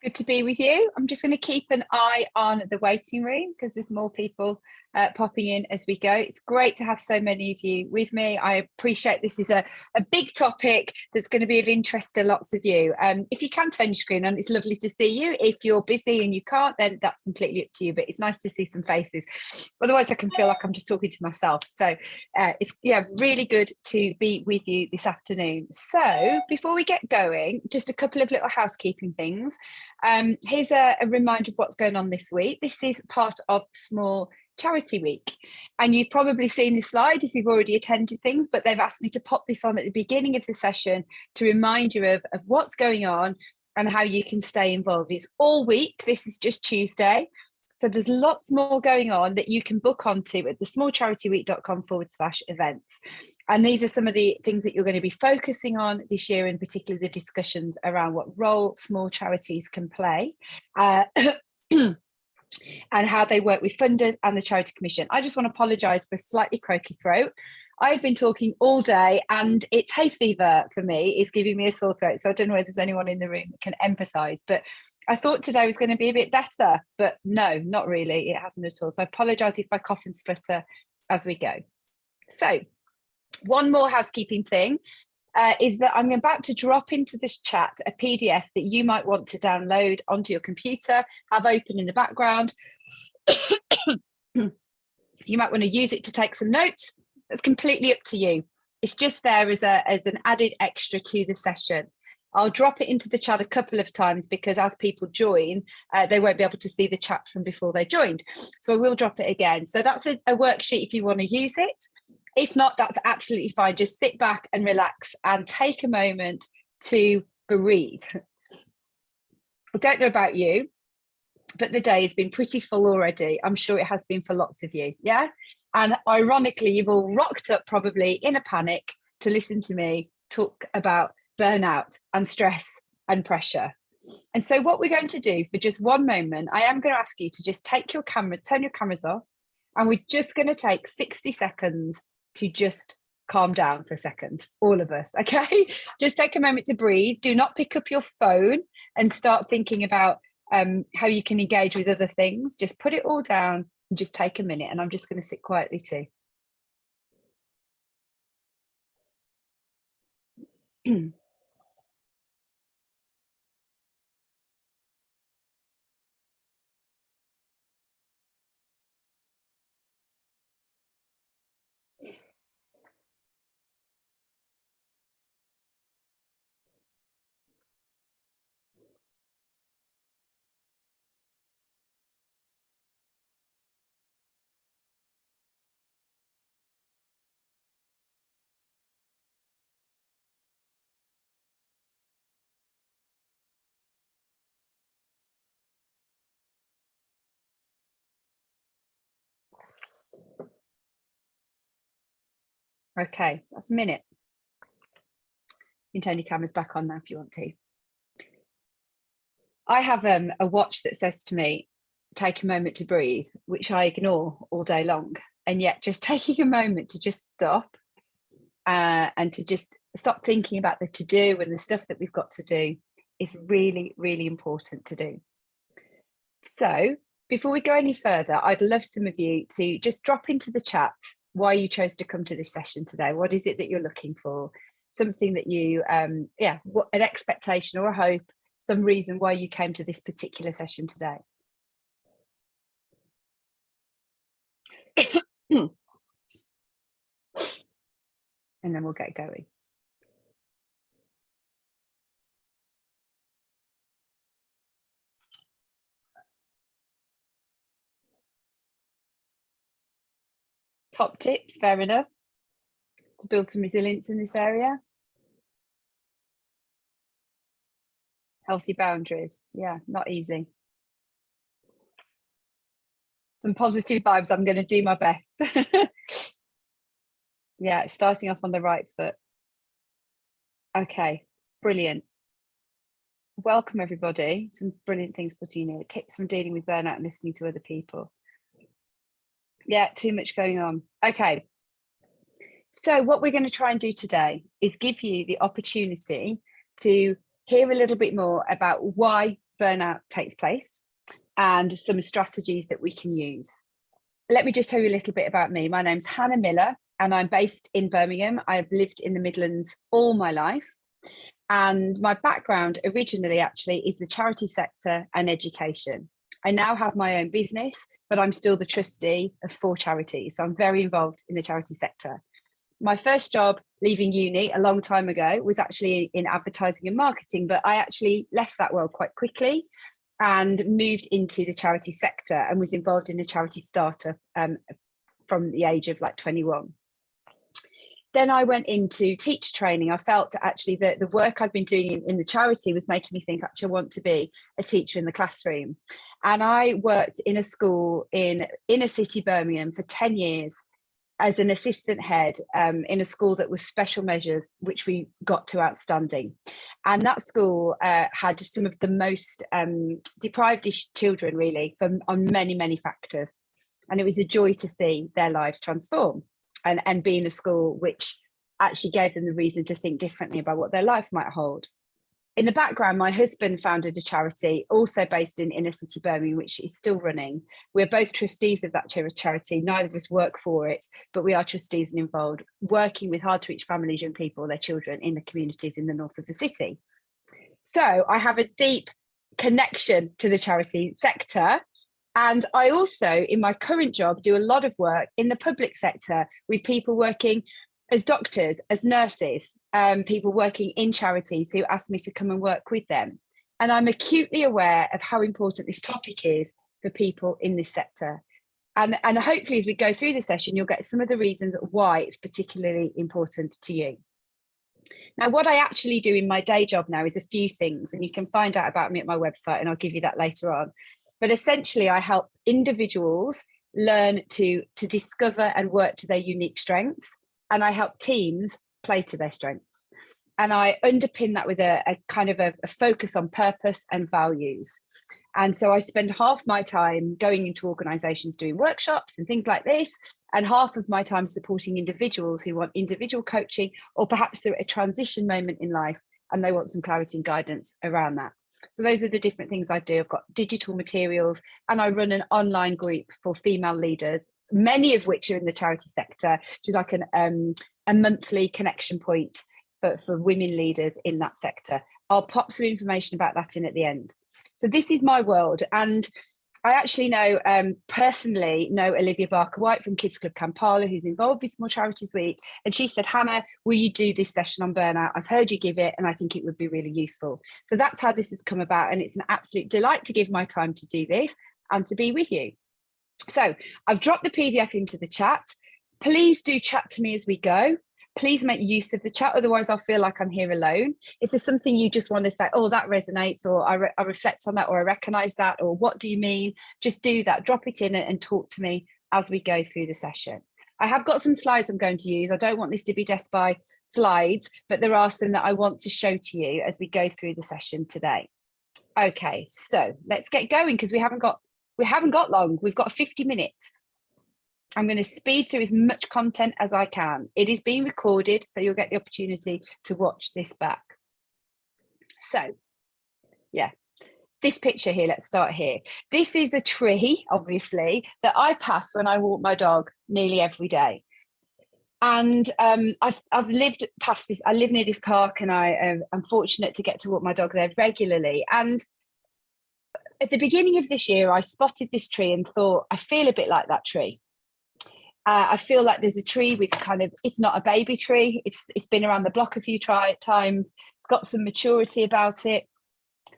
Good to be with you. I'm just going to keep an eye on the waiting room because there's more people popping in as we go. It's great to have so many of you with me. I appreciate this is a big topic that's going to be of interest to lots of you. If you can turn your screen on, it's lovely to see you. If you're busy and you can't, then that's completely up to you, but it's nice to see some faces. Otherwise, I can feel like I'm just talking to myself. So it's really good to be with you this afternoon. So before we get going, just a couple of little housekeeping things. Here's a reminder of what's going on this week. This is part of Small Charity Week, and you've probably seen this slide if you've already attended things, but they've asked me to pop this on at the beginning of the session to remind you of what's going on and how you can stay involved. It's all week. This is just Tuesday. So there's lots more going on that you can book onto at the smallcharityweek.com/events. And these are some of the things that you're going to be focusing on this year, in particular the discussions around what role small charities can play and how they work with funders and the Charity Commission. I just want to apologise for a slightly croaky throat. I've been talking all day and it's hay fever for me. It's giving me a sore throat. So I don't know if there's anyone in the room that can empathise, but I thought today was going to be a bit better, but no, not really. It hasn't at all. So I apologise if I cough and splutter as we go. So one more housekeeping thing is that I'm about to drop into this chat a PDF that you might want to download onto your computer, have open in the background. You might want to use it to take some notes. It's completely up to you. It's just there as an added extra to the session. I'll drop it into the chat a couple of times because as people join, they won't be able to see the chat from before they joined. So I will drop it again. So that's a worksheet if you want to use it. If not, that's absolutely fine. Just sit back and relax and take a moment to breathe. I don't know about you, but the day has been pretty full already. I'm sure it has been for lots of you. Yeah. And ironically, you've all rocked up probably in a panic to listen to me talk about burnout and stress and pressure. And so what we're going to do for just one moment, I am going to ask you to just take your camera, turn your cameras off, and we're just going to take 60 seconds to just calm down for a second, all of us, okay? Just take a moment to breathe. Do not pick up your phone and start thinking about how you can engage with other things. Just put it all down and just take a minute, and I'm just going to sit quietly too. Okay, that's a minute. You can turn your cameras back on now if you want to. I have a watch that says to me, take a moment to breathe, which I ignore all day long. And yet just taking a moment to just stop and to just stop thinking about the to-do and the stuff that we've got to do is really, really important to do. So before we go any further, I'd love some of you to just drop into the chat why you chose to come to this session today. What is it that you're looking for? Something that you, what, an expectation or a hope, some reason why you came to this particular session today. And then we'll get going. Top tips, fair enough, to build some resilience in this area. Healthy boundaries, yeah, not easy. Some positive vibes, I'm going to do my best. Yeah, starting off on the right foot. Okay, brilliant. Welcome everybody. Some brilliant things put in here. Tips from dealing with burnout and listening to other people. Yeah, too much going on. Okay. So what we're going to try and do today is give you the opportunity to hear a little bit more about why burnout takes place and some strategies that we can use. Let me just tell you a little bit about me. My name's Hannah Miller and I'm based in Birmingham. I've lived in the Midlands all my life. And my background originally actually is the charity sector and education. I now have my own business, but I'm still the trustee of 4 charities. So I'm very involved in the charity sector. My first job leaving uni a long time ago was actually in advertising and marketing, but I actually left that world quite quickly and moved into the charity sector and was involved in a charity startup from the age of like 21. Then I went into teacher training. I felt actually that the work I'd been doing in the charity was making me think, actually, I want to be a teacher in the classroom. And I worked in a school in inner city Birmingham for 10 years as an assistant head in a school that was special measures, which we got to outstanding. And that school had some of the most deprived children, really, on many, many factors. And it was a joy to see their lives transform. And be in a school which actually gave them the reason to think differently about what their life might hold. In the background, my husband founded a charity also based in inner city Birmingham, which is still running. We're both trustees of that charity. Neither of us work for it, but we are trustees and involved, working with hard to reach families, young people, their children in the communities in the north of the city. So I have a deep connection to the charity sector. And I also, in my current job, do a lot of work in the public sector with people working as doctors, as nurses, people working in charities who ask me to come and work with them. And I'm acutely aware of how important this topic is for people in this sector. And hopefully as we go through the session, you'll get some of the reasons why it's particularly important to you. Now, what I actually do in my day job now is a few things, and you can find out about me at my website, and I'll give you that later on. But essentially, I help individuals learn to discover and work to their unique strengths. And I help teams play to their strengths. And I underpin that with a kind of a focus on purpose and values. And so I spend half my time going into organizations doing workshops and things like this, and half of my time supporting individuals who want individual coaching, or perhaps they're at a transition moment in life and they want some clarity and guidance around that. So those are the different things I do. I've got digital materials, and I run an online group for female leaders, many of which are in the charity sector, which is like a monthly connection point for women leaders in that sector. I'll pop some information about that in at the end. So this is my world. And I actually personally know Olivia Barker-White from Kids Club Kampala, who's involved with Small Charities Week. And she said, Hannah, will you do this session on burnout? I've heard you give it, and I think it would be really useful. So that's how this has come about. And it's an absolute delight to give my time to do this and to be with you. So I've dropped the PDF into the chat. Please do chat to me as we go. Please make use of the chat, otherwise I'll feel like I'm here alone. If there's something you just want to say, oh, that resonates, or I reflect on that, or I recognise that, or what do you mean? Just do that, drop it in and talk to me as we go through the session. I have got some slides I'm going to use. I don't want this to be death by slides, but there are some that I want to show to you as we go through the session today. Okay, so let's get going, because we haven't got long. We've got 50 minutes. I'm going to speed through as much content as I can. It is being recorded, so you'll get the opportunity to watch this back. So, yeah, this picture here, let's start here. This is a tree, obviously, that I pass when I walk my dog nearly every day. And I've lived past this, I live near this park, and I'm fortunate to get to walk my dog there regularly. And at the beginning of this year, I spotted this tree and thought, I feel a bit like that tree. I feel like there's a tree with it's not a baby tree. It's been around the block a few times. It's got some maturity about it,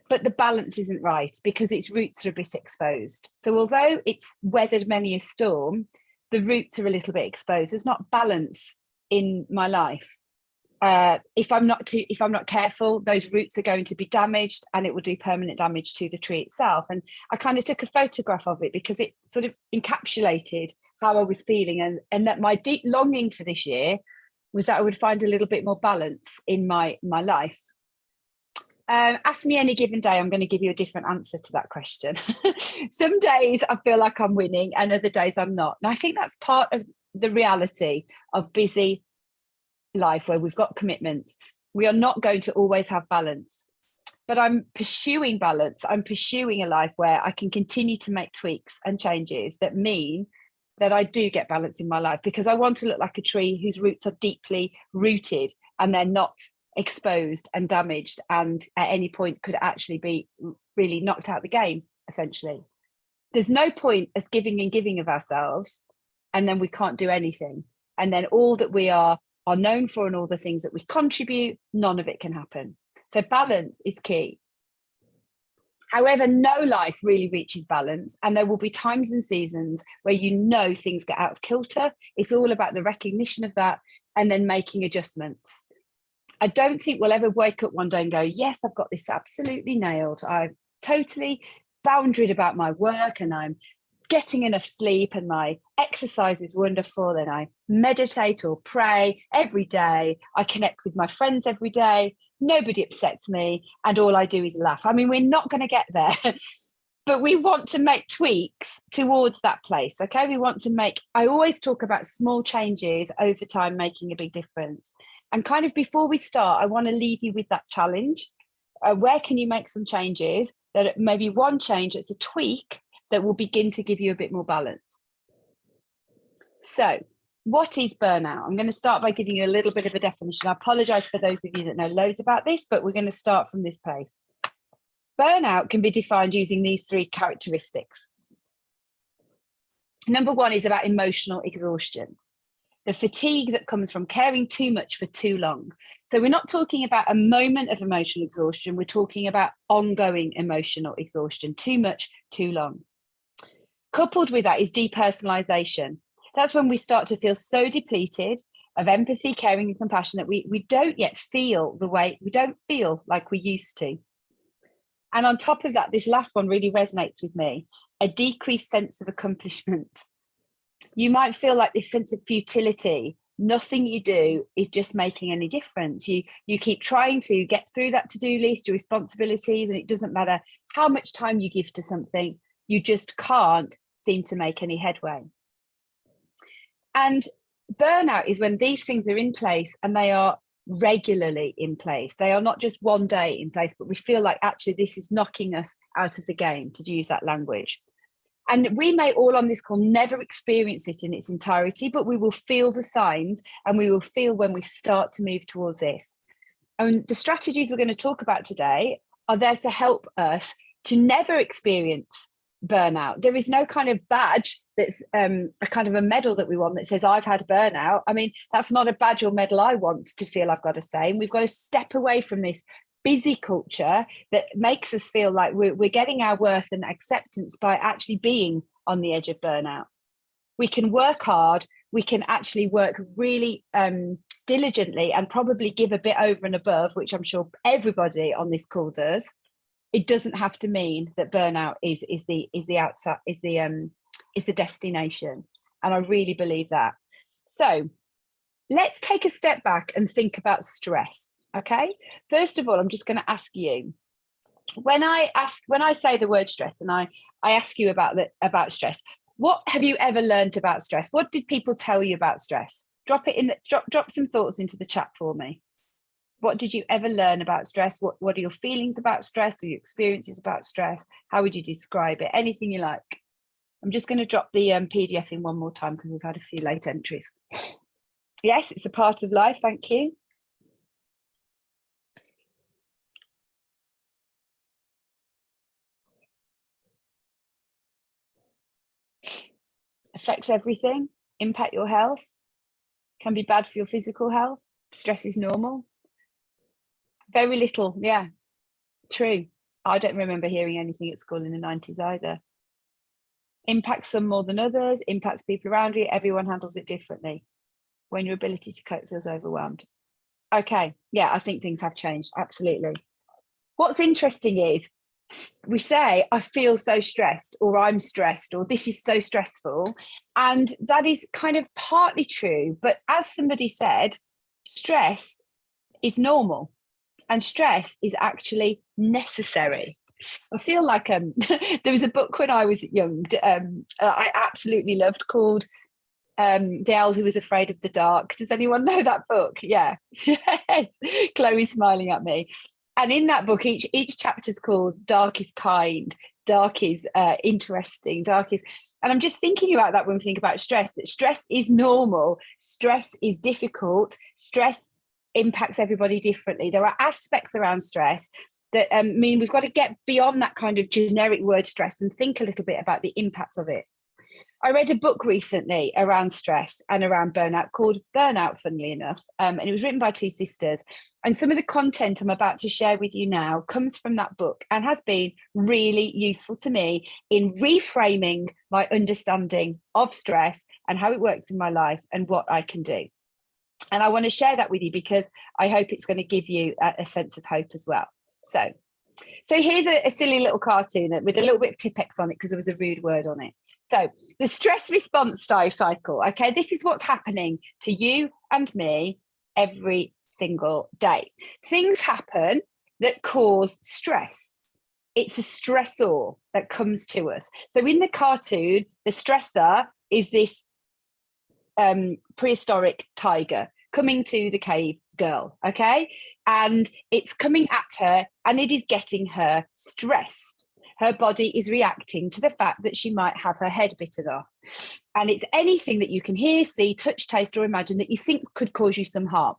but the balance isn't right because its roots are a bit exposed. So although it's weathered many a storm, the roots are a little bit exposed. There's not balance in my life. If I'm not careful, those roots are going to be damaged, and it will do permanent damage to the tree itself. And I kind of took a photograph of it because it sort of encapsulated how I was feeling, and that my deep longing for this year was that I would find a little bit more balance in my life. Ask me any given day, I'm going to give you a different answer to that question. Some days I feel like I'm winning, and other days I'm not. And I think that's part of the reality of busy life, where we've got commitments. We are not going to always have balance. but I'm pursuing balance. I'm pursuing a life where I can continue to make tweaks and changes that mean that I do get balance in my life, because I want to look like a tree whose roots are deeply rooted and they're not exposed and damaged, and at any point could actually be really knocked out the game, essentially. There's no point us giving and giving of ourselves and then we can't do anything. And then all that we are known for and all the things that we contribute, none of it can happen. So balance is key. However, no life really reaches balance, and there will be times and seasons where things get out of kilter. It's all about the recognition of that and then making adjustments. I don't think we'll ever wake up one day and go, yes, I've got this absolutely nailed. I'm totally boundaried about my work and I'm getting enough sleep and my exercise is wonderful and I meditate or pray every day. I connect with my friends every day. Nobody upsets me and all I do is laugh. I mean, we're not going to get there, but we want to make tweaks towards that place. Okay. I always talk about small changes over time making a big difference. And kind of before we start, I want to leave you with that challenge. Where can you make some changes that maybe one change, it's a tweak that will begin to give you a bit more balance. So what is burnout? I'm going to start by giving you a little bit of a definition. I apologize for those of you that know loads about this, but we're going to start from this place. Burnout can be defined using these three characteristics. Number one is about emotional exhaustion, the fatigue that comes from caring too much for too long. So we're not talking about a moment of emotional exhaustion. We're talking about ongoing emotional exhaustion, too much, too long. Coupled with that is depersonalization. That's when we start to feel so depleted of empathy, caring and compassion that we don't yet feel we don't feel like we used to. And on top of that, this last one really resonates with me, a decreased sense of accomplishment. You might feel like this sense of futility. Nothing you do is just making any difference. You keep trying to get through that to-do list, your responsibilities, and it doesn't matter how much time you give to something, you just can't seem to make any headway. And burnout is when these things are in place and they are regularly in place. They are not just one day in place, but we feel like actually this is knocking us out of the game, to use that language. And we may all on this call never experience it in its entirety, but we will feel the signs and we will feel when we start to move towards this. And the strategies we're going to talk about today are there to help us to never experience burnout. There is no kind of badge that's a kind of a medal that we want that says I've had burnout. I mean, that's not a badge or medal I want to feel I've got to say. And we've got to step away from this busy culture that makes us feel like we're getting our worth and acceptance by actually being on the edge of burnout. We can work hard. We can actually work really diligently and probably give a bit over and above, which I'm sure everybody on this call does. It doesn't have to mean that burnout is the destination, and I really believe that. So let's take a step back and think about stress. Okay, first of all, I'm just going to ask you, when I say the word stress and I ask you about stress, what have you ever learned about stress? What did people tell you about stress? Drop some thoughts into the chat for me. What did you ever learn about stress? What are your feelings about stress or your experiences about stress? How would you describe it? Anything you like. I'm just going to drop the PDF in one more time because we've had a few late entries. Yes, it's a part of life. Thank you. Affects everything, impact your health, can be bad for your physical health. Stress is normal. Very little, yeah, true. I don't remember hearing anything at school in the 90s either. Impacts some more than others, impacts people around you. Everyone handles it differently when your ability to cope feels overwhelmed. Okay, yeah, I think things have changed, absolutely. What's interesting is we say, I feel so stressed, or I'm stressed, or this is so stressful. And that is kind of partly true. But as somebody said, stress is normal and stress is actually necessary. I feel like there was a book when I was young I absolutely loved called The Owl Who Was Afraid of the Dark. Does anyone know that book? Yeah. Yes. Chloe's smiling at me. And in that book, each chapter is called Dark is Kind, Dark is interesting, Dark is... And I'm just thinking about that when we think about stress, that stress is normal, stress is difficult, stress impacts everybody differently. There are aspects around stress that mean we've got to get beyond that kind of generic word stress and think a little bit about the impact of it. I read a book recently around stress and around burnout called Burnout, funnily enough, and it was written by two sisters. And some of the content I'm about to share with you now comes from that book and has been really useful to me in reframing my understanding of stress and how it works in my life and what I can do. And I want to share that with you because I hope it's going to give you a sense of hope as well. So here's a silly little cartoon with a little bit of Tipp-Ex on it because there was a rude word on it. So the stress response cycle, okay, this is what's happening to you and me every single day. Things happen that cause stress. It's a stressor that comes to us. So in the cartoon, the stressor is this prehistoric tiger coming to the cave girl, okay? And it's coming at her and it is getting her stressed. Her body is reacting to the fact that she might have her head bitten off. And it's anything that you can hear, see, touch, taste, or imagine that you think could cause you some harm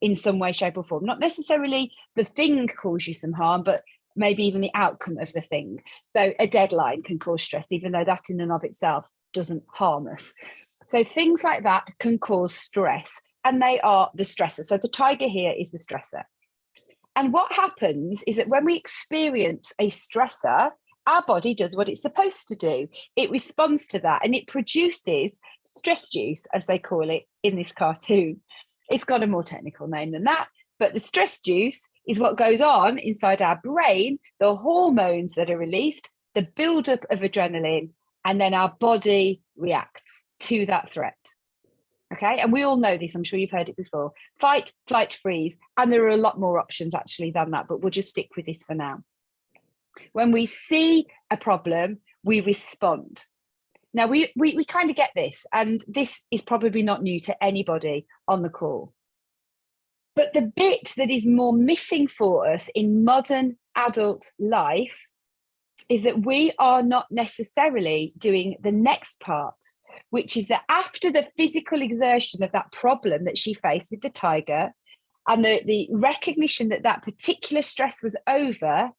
in some way, shape, or form. Not necessarily the thing cause you some harm, but maybe even the outcome of the thing. So a deadline can cause stress, even though that in and of itself doesn't harm us. So things like that can cause stress, and they are the stressor. So the tiger here is the stressor. And what happens is that when we experience a stressor, our body does what it's supposed to do. It responds to that and it produces stress juice, as they call it in this cartoon. It's got a more technical name than that, but the stress juice is what goes on inside our brain, the hormones that are released, the buildup of adrenaline, and then our body reacts to that threat. Okay, and we all know this, I'm sure you've heard it before. Fight, flight, freeze. And there are a lot more options actually than that, but we'll just stick with this for now. When we see a problem, we respond. Now, we kind of get this, and this is probably not new to anybody on the call. But the bit that is more missing for us in modern adult life is that we are not necessarily doing the next part, which is that after the physical exertion of that problem that she faced with the tiger and the recognition that that particular stress was over,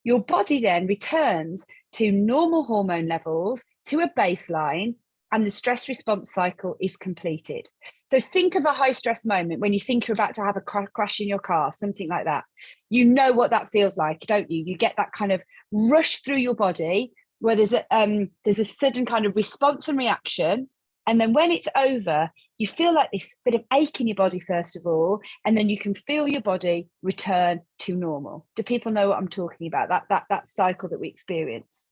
your body then returns to normal hormone levels, to a baseline, and the stress response cycle is completed. So think of a high stress moment when you think you're about to have a crash in your car, something like that. You know what that feels like, don't you? You get that kind of rush through your body where there's a sudden kind of response and reaction. And then when it's over, you feel like this bit of ache in your body, first of all, and then you can feel your body return to normal. Do people know what I'm talking about? That cycle that we experience.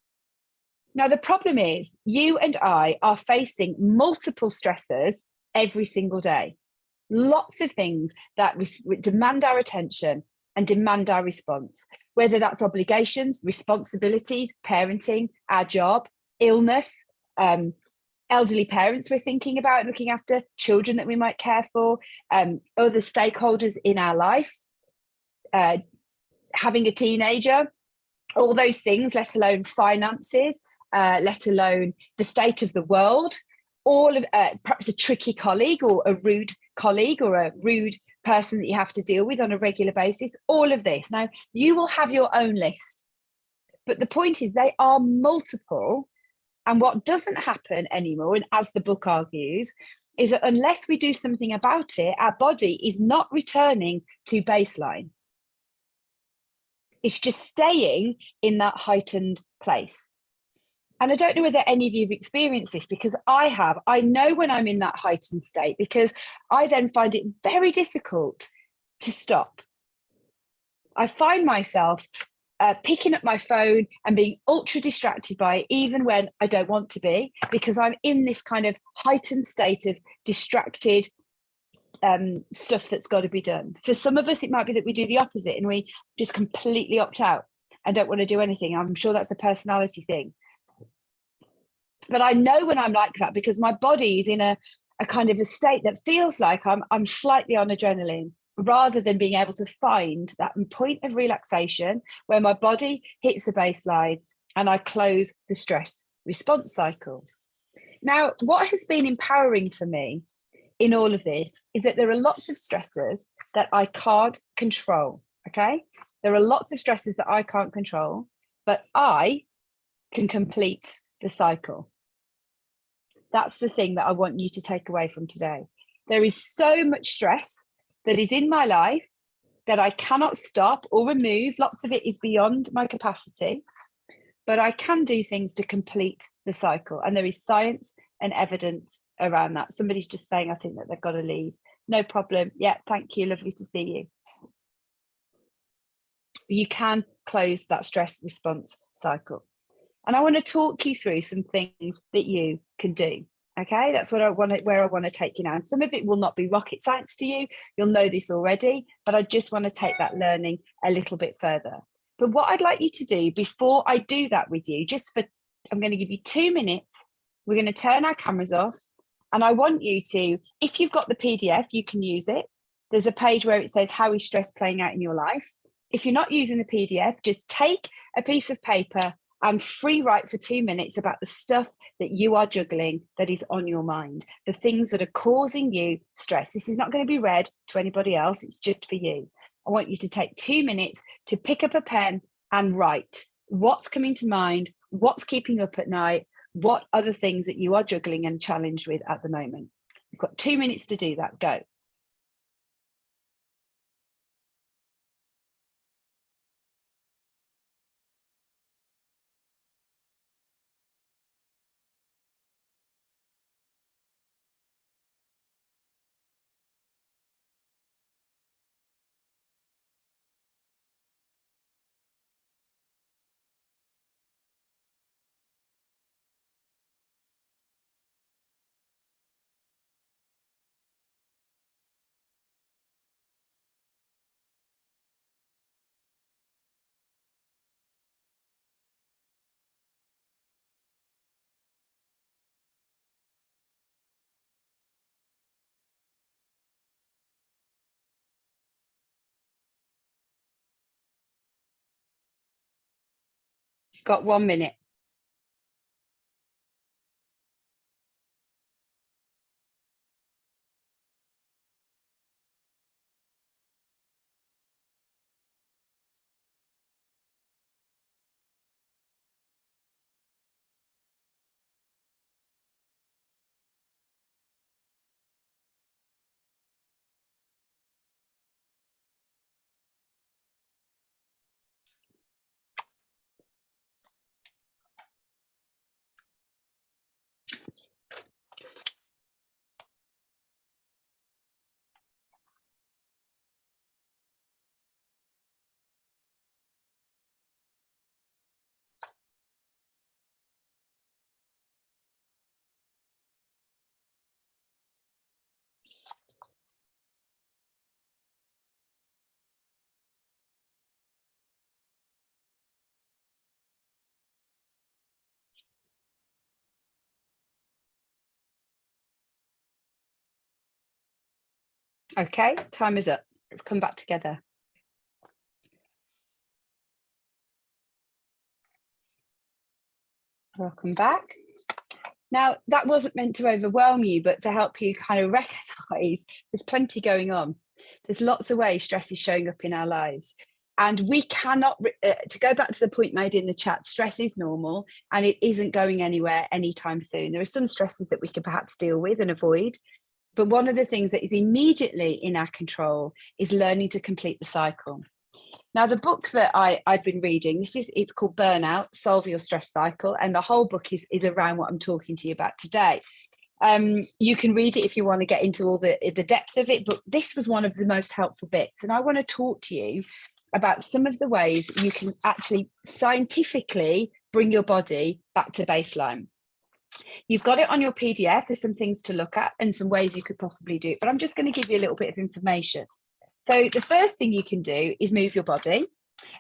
Now, the problem is you and I are facing multiple stressors every single day. Lots of things that demand our attention and demand our response, whether that's obligations, responsibilities, parenting, our job, illness, elderly parents we're thinking about looking after, children that we might care for, other stakeholders in our life, having a teenager, all those things, let alone finances, let alone the state of the world, all of perhaps a tricky colleague or a rude colleague or a rude person that you have to deal with on a regular basis, all of this. Now, you will have your own list, but the point is they are multiple. And what doesn't happen anymore, and as the book argues, is that unless we do something about it, our body is not returning to baseline. It's just staying in that heightened place. And I don't know whether any of you have experienced this, because I have. I know when I'm in that heightened state, because I then find it very difficult to stop. I find myself picking up my phone and being ultra distracted by it, even when I don't want to be, because I'm in this kind of heightened state of distracted stuff that's got to be done. For some of us, it might be that we do the opposite and we just completely opt out and don't want to do anything. I'm sure that's a personality thing. But I know when I'm like that because my body is in a kind of a state that feels like I'm slightly on adrenaline. rather than being able to find that point of relaxation where my body hits the baseline and I close the stress response cycle. Now, what has been empowering for me in all of this is that there are lots of stressors that I can't control, okay? There are lots of stressors that I can't control, but I can complete the cycle. That's the thing that I want you to take away from today. There is so much stress that is in my life that I cannot stop or remove. Lots of it is beyond my capacity, but I can do things to complete the cycle. And there is science and evidence around that. Somebody's just saying, I think that they've got to leave. No problem. Yeah, thank you. Lovely to see you. You can close that stress response cycle. And I want to talk you through some things that you can do. Okay, that's what I want to, where I want to take you now. And some of it will not be rocket science to you. You'll know this already, but I just want to take that learning a little bit further. But what I'd like you to do before I do that with you, I'm going to give you 2 minutes. We're going to turn our cameras off. And I want you to, if you've got the PDF, you can use it. There's a page where it says, how is stress playing out in your life? If you're not using the PDF, just take a piece of paper and free write for 2 minutes about the stuff that you are juggling that is on your mind, the things that are causing you stress. This is not going to be read to anybody else. It's just for you. I want you to take 2 minutes to pick up a pen and write what's coming to mind, what's keeping you up at night, what are the things that you are juggling and challenged with at the moment. You've got 2 minutes to do that. Go. You've got 1 minute. Okay, time is up. Let's come back together. Welcome back. Now, that wasn't meant to overwhelm you, but to help you kind of recognize there's plenty going on. There's lots of ways stress is showing up in our lives. And we cannot, to go back to the point made in the chat, stress is normal and it isn't going anywhere anytime soon. There are some stresses that we can perhaps deal with and avoid. But one of the things that is immediately in our control is learning to complete the cycle. Now, the book that I'd been reading, it's called Burnout, Solve Your Stress Cycle. And the whole book is around what I'm talking to you about today. You can read it if you want to get into all the depth of it, but this was one of the most helpful bits. And I want to talk to you about some of the ways you can actually scientifically bring your body back to baseline. You've got it on your PDF. There's some things to look at and some ways you could possibly do it, but I'm just going to give you a little bit of information. So the first thing you can do is move your body.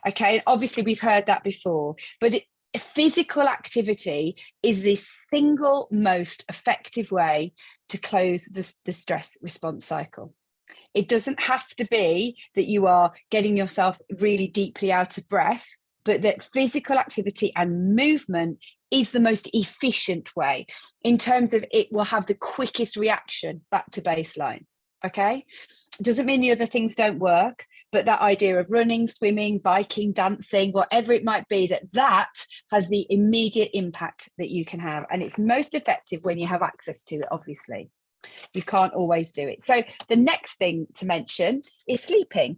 Okay, obviously we've heard that before, but physical activity is the single most effective way to close the stress response cycle. It doesn't have to be that you are getting yourself really deeply out of breath, but that physical activity and movement is the most efficient way in terms of it will have the quickest reaction back to baseline. Okay. It doesn't mean the other things don't work, but that idea of running, swimming, biking, dancing, whatever it might be, that has the immediate impact that you can have. And it's most effective when you have access to it, obviously. You can't always do it. So the next thing to mention is sleeping.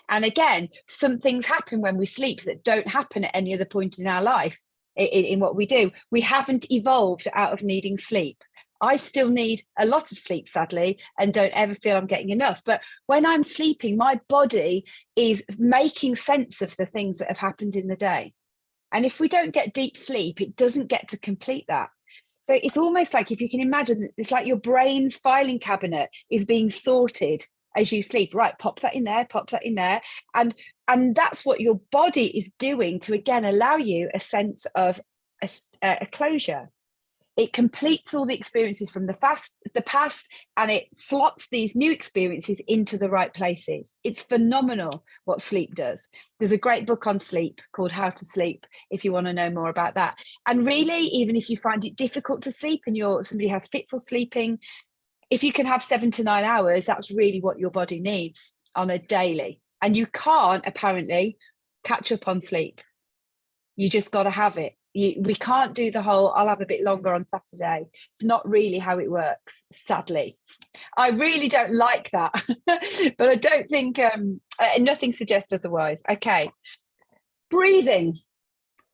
And again, some things happen when we sleep that don't happen at any other point in our life in what we do. We haven't evolved out of needing sleep. I still need a lot of sleep, sadly, and don't ever feel I'm getting enough. But when I'm sleeping, my body is making sense of the things that have happened in the day. And if we don't get deep sleep, it doesn't get to complete that. So it's almost like, if you can imagine, it's like your brain's filing cabinet is being sorted as you sleep. Right, pop that in there, pop that in there. And that's what your body is doing to, again, allow you a sense of a closure. It completes all the experiences from the past, and it slots these new experiences into the right places. It's phenomenal what sleep does. There's a great book on sleep called How to Sleep, if you want to know more about that. And really, even if you find it difficult to sleep and somebody has fitful sleeping, if you can have 7 to 9 hours, that's really what your body needs on a daily. And you can't apparently catch up on sleep. You just got to have it. We can't do the whole, I'll have a bit longer on Saturday. It's not really how it works, sadly. I really don't like that, but I don't think, nothing suggests otherwise. Okay, breathing.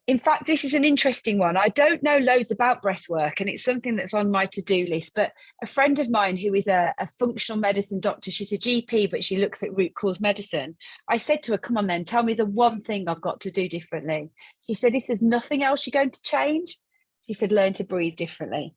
In fact, this is an interesting one. I don't know loads about breath work, and it's something that's on my to-do list, but a friend of mine who is a functional medicine doctor, she's a GP, but she looks at root cause medicine. I said to her, come on then, tell me the one thing I've got to do differently. She said, if there's nothing else you're going to change, she said, learn to breathe differently.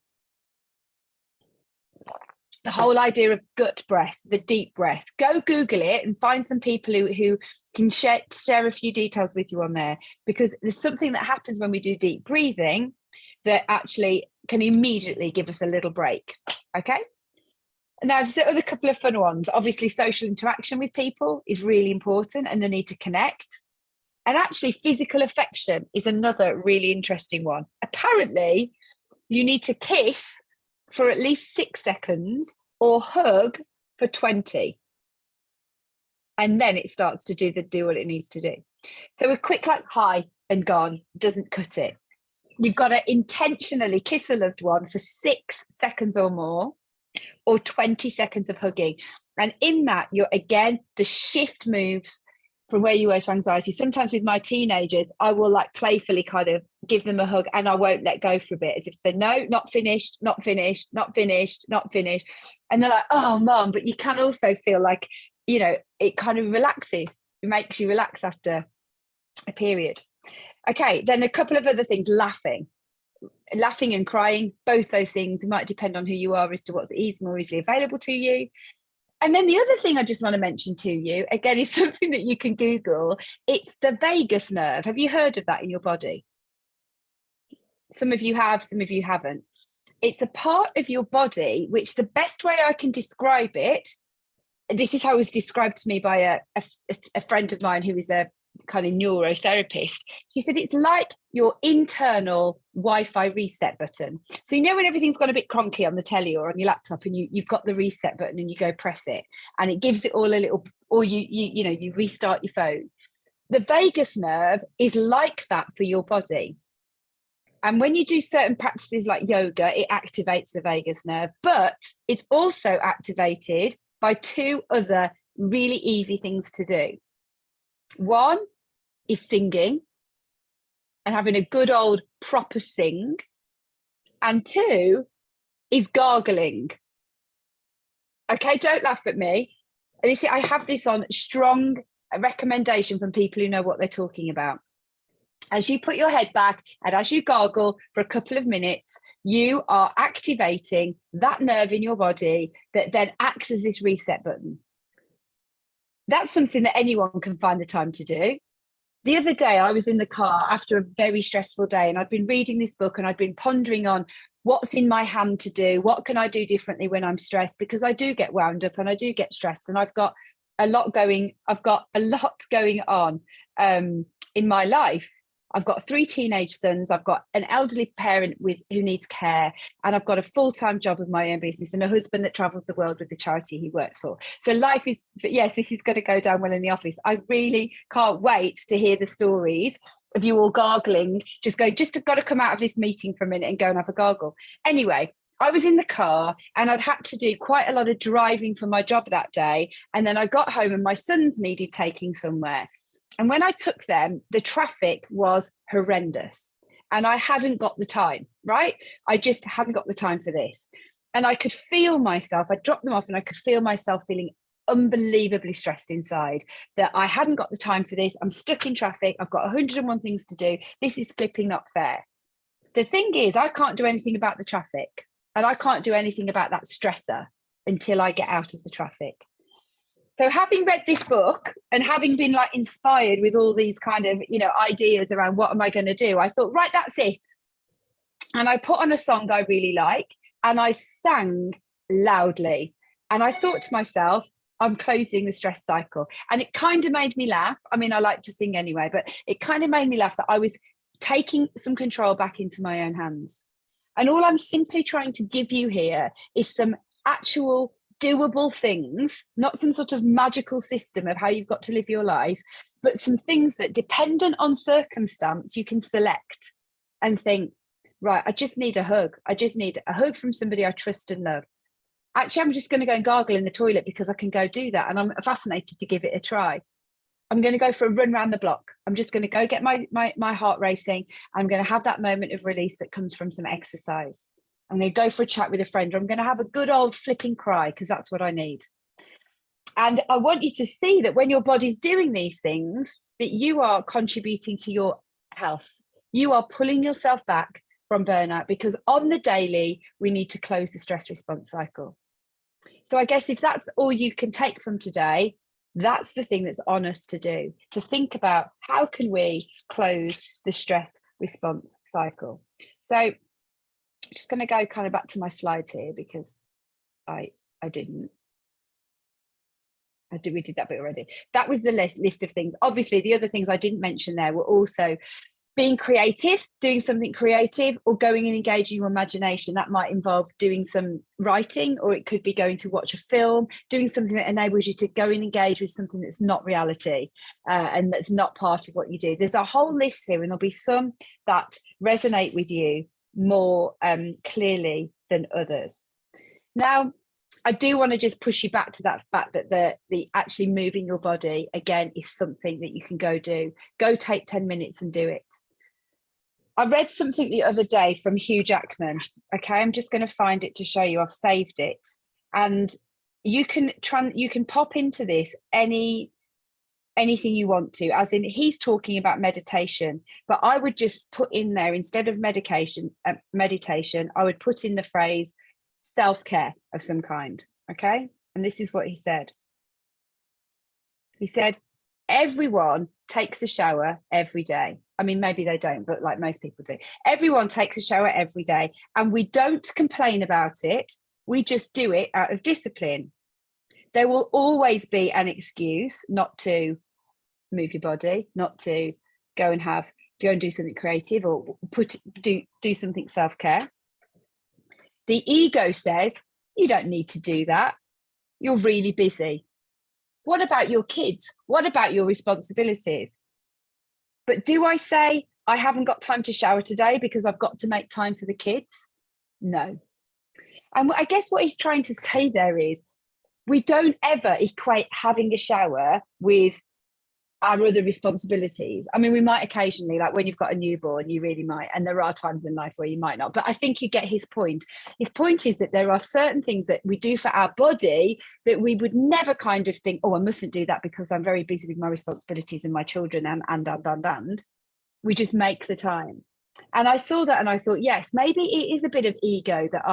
The whole idea of gut breath, the deep breath, go Google it and find some people who can share a few details with you on there, because there's something that happens when we do deep breathing that actually can immediately give us a little break. Okay. Now, there's other couple of fun ones. Obviously, social interaction with people is really important, and the need to connect. And actually, physical affection is another really interesting one. Apparently, you need to kiss for at least 6 seconds or hug for 20. And then it starts to do what it needs to do. So a quick like hi and gone doesn't cut it. You've got to intentionally kiss a loved one for 6 seconds or more, or 20 seconds of hugging. And in that, the shift moves from where you were to anxiety. Sometimes with my teenagers, I will like playfully kind of give them a hug, and I won't let go for a bit, as if they no, not finished, not finished, not finished, not finished. And they're like, oh, mom. But you can also feel like, it kind of relaxes. It makes you relax after a period. Okay, then a couple of other things. Laughing and crying, both those things, it might depend on who you are as to what's more easily available to you. And then the other thing I just want to mention to you, again, is something that you can Google. It's the vagus nerve. Have you heard of that in your body? Some of you have, some of you haven't. It's a part of your body which, the best way I can describe it, this is how it was described to me by a friend of mine who is a kind of neurotherapist. She said it's like your internal Wi-Fi reset button. So when everything's gone a bit cronky on the telly or on your laptop, and you've got the reset button and you go press it, and it gives it all a little, or you restart your phone. The vagus nerve is like that for your body. And when you do certain practices like yoga, it activates the vagus nerve, but it's also activated by 2 other really easy things to do. One is singing and having a good old proper sing. And 2 is gargling. Okay, don't laugh at me. I have this on strong recommendation from people who know what they're talking about. As you put your head back and as you gargle for a couple of minutes, you are activating that nerve in your body that then acts as this reset button. That's something that anyone can find the time to do. The other day, I was in the car after a very stressful day, and I'd been reading this book and I'd been pondering on what's in my hand to do? What can I do differently when I'm stressed? Because I do get wound up and I do get stressed, and I've got a lot going on in my life. I've got 3 teenage sons. I've got an elderly parent who needs care, and I've got a full-time job with my own business and a husband that travels the world with the charity he works for. So life is, yes, this is going to go down well in the office. I really can't wait to hear the stories of you all gargling. Just got to come out of this meeting for a minute and go and have a gargle. Anyway, I was in the car and I'd had to do quite a lot of driving for my job that day. And then I got home and my sons needed taking somewhere. And when I took them, the traffic was horrendous and I hadn't got the time, right? I just hadn't got the time for this. And I could feel myself, I dropped them off and I could feel myself feeling unbelievably stressed inside, that I hadn't got the time for this. I'm stuck in traffic. I've got 101 things to do. This is flipping not fair. The thing is, I can't do anything about the traffic and I can't do anything about that stressor until I get out of the traffic. So having read this book and having been like inspired with all these kind of, ideas around what am I going to do, I thought, right, that's it. And I put on a song I really like and I sang loudly. And I thought to myself, I'm closing the stress cycle. And it kind of made me laugh. I mean, I like to sing anyway, but it kind of made me laugh that I was taking some control back into my own hands. And all I'm simply trying to give you here is some actual doable things, not some sort of magical system of how you've got to live your life, but some things that, dependent on circumstance, you can select and think, right, I just need a hug. I just need a hug from somebody I trust and love. Actually, I'm just going to go and gargle in the toilet because I can go do that. And I'm fascinated to give it a try. I'm going to go for a run around the block. I'm just going to go get my heart racing. I'm going to have that moment of release that comes from some exercise. I'm going to go for a chat with a friend, or I'm going to have a good old flipping cry because that's what I need. And I want you to see that when your body's doing these things, that you are contributing to your health. You are pulling yourself back from burnout, because on the daily, we need to close the stress response cycle. So I guess if that's all you can take from today, that's the thing that's on us to do, to think about how can we close the stress response cycle. So just going to go kind of back to my slides here because we did that bit already. That was the list of things. Obviously, the other things I didn't mention there were also being creative, doing something creative, or going and engaging your imagination. That might involve doing some writing, or it could be going to watch a film, doing something that enables you to go and engage with something that's not reality and that's not part of what you do. There's a whole list here, and there'll be some that resonate with you more clearly than others. Now, I do want to just push you back to that fact that the actually moving your body again is something that you can go do. Go take 10 minutes and do it. I read something the other day from Hugh Jackman. Okay, I'm just going to find it to show you. I've saved it, and you can pop into this anything you want to, as in he's talking about meditation, but I would just put in there, instead of meditation, I would put in the phrase self-care of some kind. Okay, and this is what he said. He said, everyone takes a shower every day. I mean, maybe they don't, but like most people do. Everyone takes a shower every day, and we don't complain about it. We just do it out of discipline. There will always be an excuse not to move your body, not to go and do something creative, or do something self-care. The ego says, you don't need to do that. You're really busy. What about your kids? What about your responsibilities? But do I say, I haven't got time to shower today because I've got to make time for the kids? No. And I guess what he's trying to say there is, we don't ever equate having a shower with our other responsibilities. I mean, we might occasionally, like when you've got a newborn, you really might, and there are times in life where you might not, but I think you get his point. His point is that there are certain things that we do for our body that we would never kind of think, oh, I mustn't do that because I'm very busy with my responsibilities and my children and we just make the time. And I saw that and I thought, yes, maybe it is a bit of ego that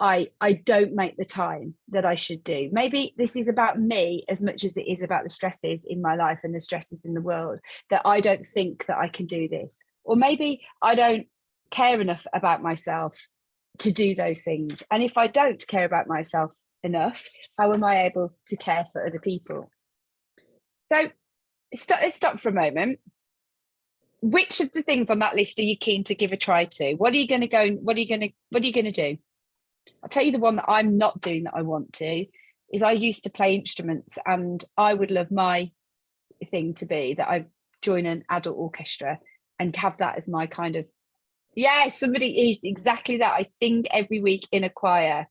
I don't make the time that I should do. Maybe this is about me as much as it is about the stresses in my life and the stresses in the world, that I don't think that I can do this. Or maybe I don't care enough about myself to do those things. And if I don't care about myself enough, how am I able to care for other people? So let's stop for a moment. Which of the things on that list are you keen to give a try to? What are you going to go? What are you going to do? I'll tell you the one that I'm not doing that I want to is I used to play instruments, and I would love my thing to be that I join an adult orchestra and have that as my kind of, yeah, somebody is exactly that. I sing every week in a choir.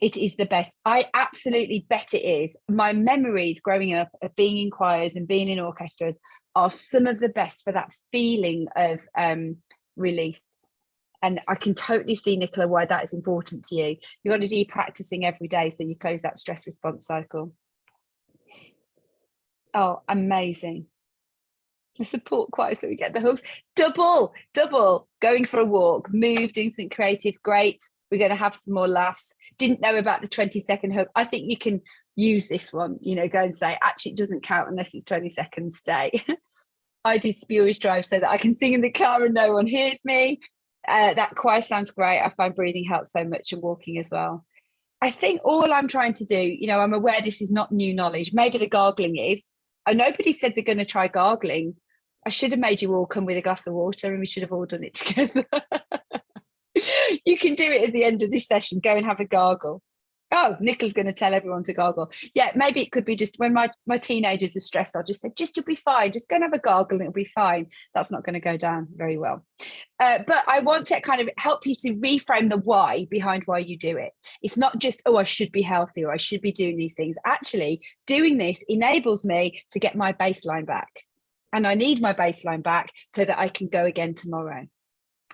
It is the best. I absolutely bet it is. My memories growing up of being in choirs and being in orchestras are some of the best for that feeling of release. And I can totally see, Nicola, why that is important to you. You've got to do practicing every day so you close that stress response cycle. Oh, amazing. The support choir so we get the hooks. Double, going for a walk, move, doing something creative, great. We're going to have some more laughs. Didn't know about the 20-second hook. I think you can use this one, go and say, actually, it doesn't count unless it's 20 seconds, stay. I do spurious drive so that I can sing in the car and no one hears me. That choir sounds great. I find breathing helps so much, and walking as well. I think all I'm trying to do, I'm aware this is not new knowledge. Maybe the gargling is. Nobody said they're going to try gargling. I should have made you all come with a glass of water and we should have all done it together. You can do it at the end of this session. Go and have a gargle. Oh, Nicola's going to tell everyone to gargle. Yeah, maybe it could be just when my teenagers are stressed, I'll just say, you'll be fine. Just go and have a gargle and it'll be fine. That's not going to go down very well. But I want to kind of help you to reframe the why behind why you do it. It's not just, I should be healthy or I should be doing these things. Actually, doing this enables me to get my baseline back. And I need my baseline back so that I can go again tomorrow.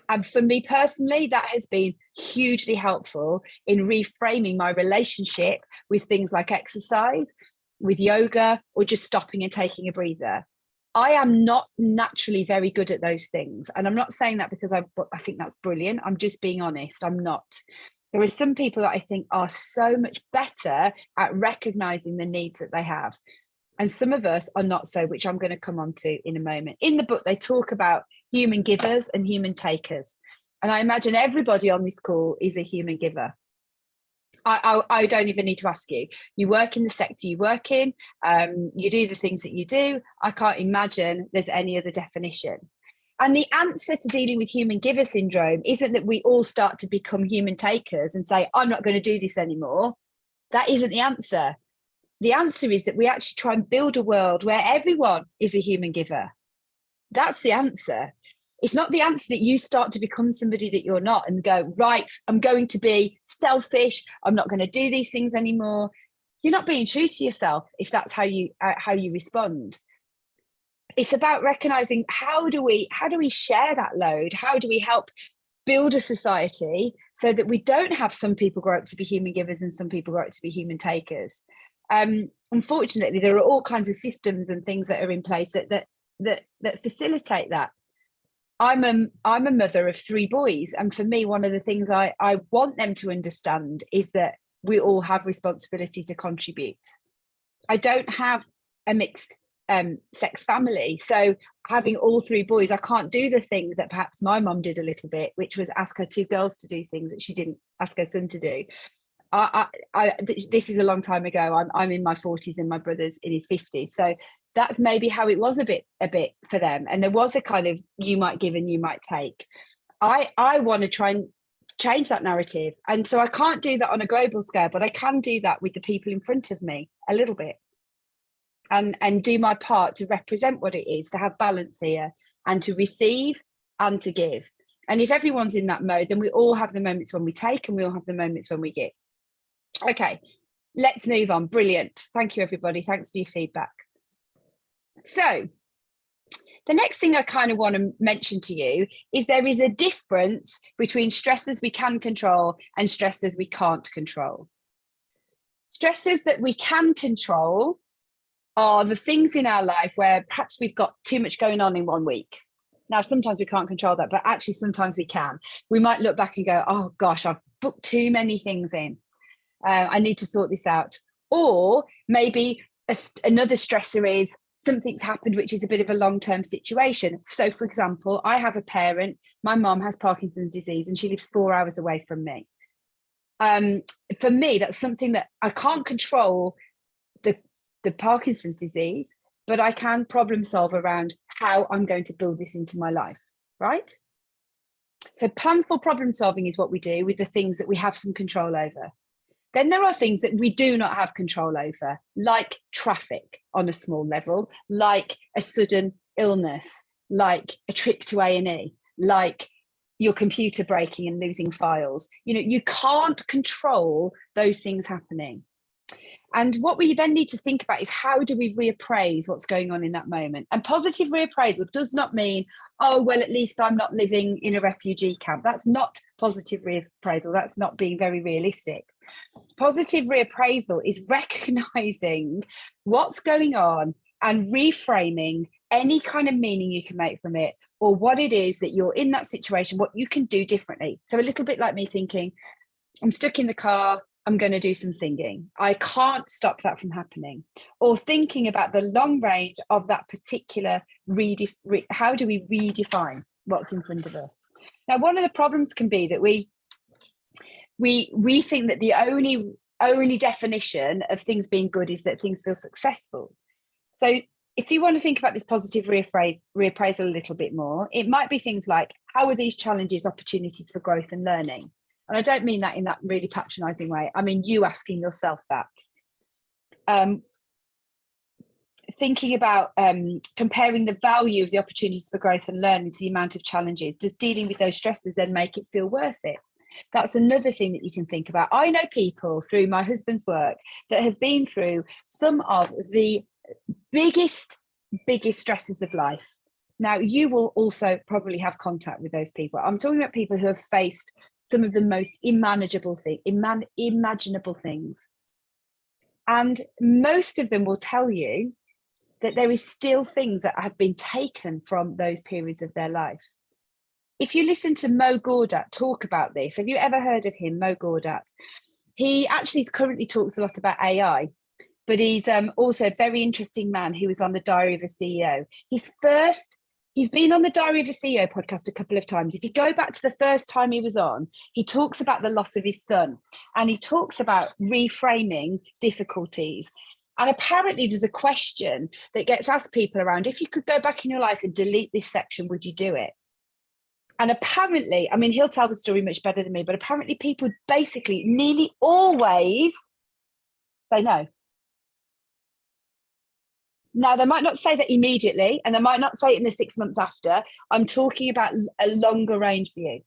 And for me personally, that has been hugely helpful in reframing my relationship with things like exercise, with yoga, or just stopping and taking a breather. I am not naturally very good at those things. And I'm not saying that because I think that's brilliant. I'm just being honest. I'm not. There are some people that I think are so much better at recognizing the needs that they have. And some of us are not so, which I'm going to come on to in a moment. In the book, they talk about human givers and human takers. And I imagine everybody on this call is a human giver. I don't even need to ask you. You work in the sector you work in, you do the things that you do. I can't imagine there's any other definition. And the answer to dealing with human giver syndrome isn't that we all start to become human takers and say, I'm not going to do this anymore. That isn't the answer. The answer is that we actually try and build a world where everyone is a human giver. That's the answer. It's not the answer that you start to become somebody that you're not and go, right, I'm going to be selfish. I'm not going to do these things anymore. You're not being true to yourself if that's how you respond. It's about recognizing how do we share that load? How do we help build a society so that we don't have some people grow up to be human givers and some people grow up to be human takers? Unfortunately, there are all kinds of systems and things that are in place that facilitate that. I'm a mother of 3 boys, and for me, one of the things I want them to understand is that we all have responsibility to contribute. I don't have a mixed sex family, so having all 3 boys, I can't do the things that perhaps my mum did a little bit, which was ask her 2 girls to do things that she didn't ask her son to do. This is a long time ago. I'm in my 40s and my brother's in his 50s, so that's maybe how it was a bit for them. And there was a kind of you might give and you might take. I want to try and change that narrative, and so I can't do that on a global scale, but I can do that with the people in front of me a little bit, and do my part to represent what it is to have balance here and to receive and to give. And if everyone's in that mode, then we all have the moments when we take and we all have the moments when we give. Okay, let's move on. Brilliant. Thank you, everybody. Thanks for your feedback. So the next thing I kind of want to mention to you is there is a difference between stressors we can control and stressors we can't control. Stressors that we can control are the things in our life where perhaps we've got too much going on in one week. Now, sometimes we can't control that, but actually sometimes we can. We might look back and go, oh gosh, I've booked too many things in. I need to sort this out. Or maybe another stressor is something's happened which is a bit of a long-term situation. So for example, I have a parent, my mom has Parkinson's disease and she lives 4 hours away from me. For me, that's something that I can't control, the Parkinson's disease, but I can problem solve around how I'm going to build this into my life, right? So planful problem solving is what we do with the things that we have some control over. Then there are things that we do not have control over, like traffic on a small level, like a sudden illness, like a trip to A&E, like your computer breaking and losing files. You know, you can't control those things happening. And what we then need to think about is, how do we reappraise what's going on in that moment? And positive reappraisal does not mean, oh, well, at least I'm not living in a refugee camp. That's not positive reappraisal. That's not being very realistic. Positive reappraisal is recognizing what's going on and reframing any kind of meaning you can make from it, or what it is that you're in that situation, what you can do differently. So a little bit like me thinking, I'm stuck in the car, I'm going to do some singing. I can't stop that from happening. Or thinking about the long range of that particular how do we redefine what's in front of us? Now, one of the problems can be that we think that the only definition of things being good is that things feel successful. So if you want to think about this positive reappraisal a little bit more, it might be things like, how are these challenges opportunities for growth and learning? And I don't mean that in that really patronizing way. I mean you asking yourself that. Thinking about comparing the value of the opportunities for growth and learning to the amount of challenges. Does dealing with those stresses then make it feel worth it? That's another thing that you can think about. I know people through my husband's work that have been through some of the biggest stresses of life. Now, you will also probably have contact with those people. I'm talking about people who have faced some of the most imaginable things. And most of them will tell you that there is still things that have been taken from those periods of their life. If you listen to Mo Gawdat talk about this, have you ever heard of him, Mo Gawdat? He actually currently talks a lot about AI, but he's also a very interesting man who was on the Diary of a CEO. He's been on the Diary of a CEO podcast a couple of times. If you go back to the first time he was on, he talks about the loss of his son, and he talks about reframing difficulties. And apparently there's a question that gets asked people around, if you could go back in your life and delete this section, would you do it? And apparently, I mean, he'll tell the story much better than me, but apparently people basically nearly always say no. Now, they might not say that immediately, and they might not say it in the 6 months after. I'm talking about a longer range view.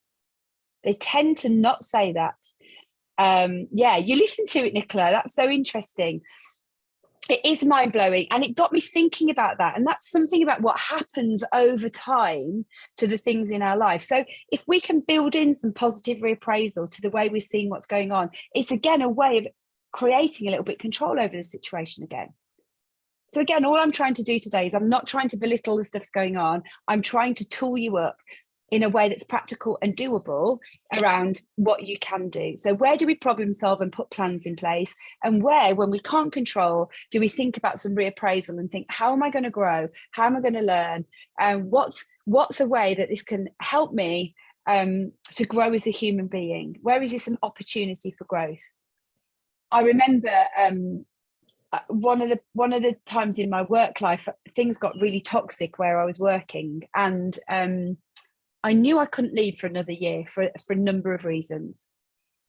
They tend to not say that. Yeah, you listen to it, Nicola. That's so interesting. It is mind-blowing, and it got me thinking about that. And that's something about what happens over time to the things in our life. So if we can build in some positive reappraisal to the way we're seeing what's going on, it's again a way of creating a little bit of control over the situation again. So again, all I'm trying to do today is I'm not trying to belittle the stuff's going on. I'm trying to tool you up in a way that's practical and doable around what you can do. So where do we problem solve and put plans in place? And where, when we can't control, do we think about some reappraisal and think, how am I going to grow? How am I going to learn? And what's a way that this can help me to grow as a human being? Where is there some opportunity for growth? I remember one of the times in my work life, things got really toxic where I was working, and I knew I couldn't leave for another year for a number of reasons.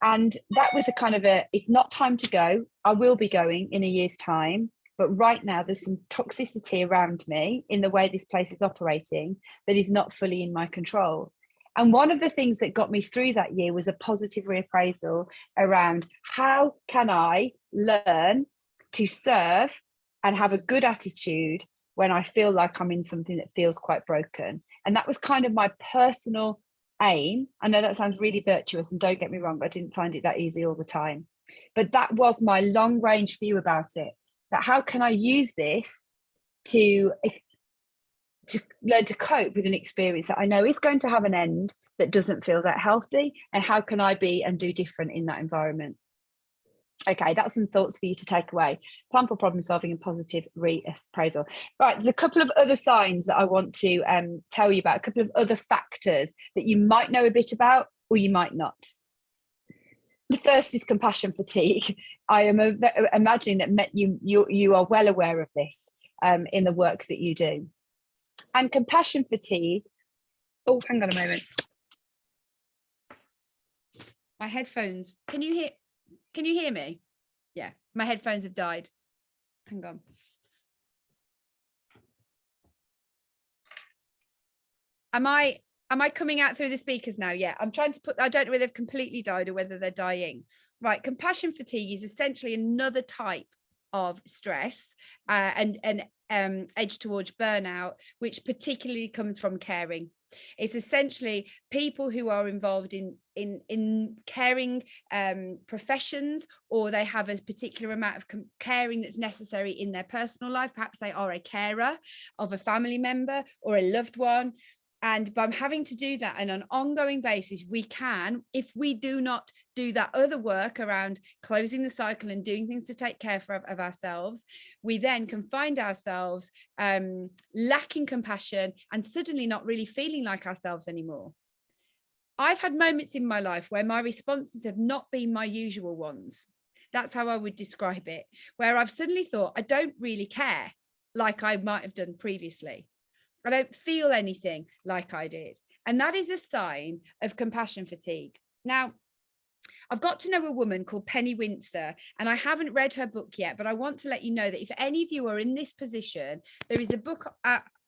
And that was a kind of it's not time to go. I will be going in a year's time, but right now there's some toxicity around me in the way this place is operating that is not fully in my control. And one of the things that got me through that year was a positive reappraisal around, how can I learn to serve and have a good attitude when I feel like I'm in something that feels quite broken. And that was kind of my personal aim. I know that sounds really virtuous, and don't get me wrong, I didn't find it that easy all the time. But that was my long range view about it. That how can I use this to learn to cope with an experience that I know is going to have an end that doesn't feel that healthy, and how can I be and do different in that environment? Okay, that's some thoughts for you to take away. Plan for problem solving and positive reappraisal. Right, there's a couple of other signs that I want to tell you about, a couple of other factors that you might know a bit about or you might not. The first is compassion fatigue. I am imagining that you are well aware of this in the work that you do. And compassion fatigue, oh, hang on a moment. My headphones, can you hear me? Yeah, my headphones have died. Hang on. Am I coming out through the speakers now? Yeah, I'm trying to I don't know whether they've completely died or whether they're dying. Right, compassion fatigue is essentially another type of stress and edge towards burnout, which particularly comes from caring. It's essentially people who are involved in caring professions, or they have a particular amount of caring that's necessary in their personal life. Perhaps they are a carer of a family member or a loved one. And by having to do that on an ongoing basis, we can, if we do not do that other work around closing the cycle and doing things to take care of ourselves, we then can find ourselves lacking compassion and suddenly not really feeling like ourselves anymore. I've had moments in my life where my responses have not been my usual ones. That's how I would describe it, where I've suddenly thought, I don't really care like I might have done previously. I don't feel anything like I did. And that is a sign of compassion fatigue. Now, I've got to know a woman called Penny Windsor, and I haven't read her book yet, but I want to let you know that if any of you are in this position, there is a book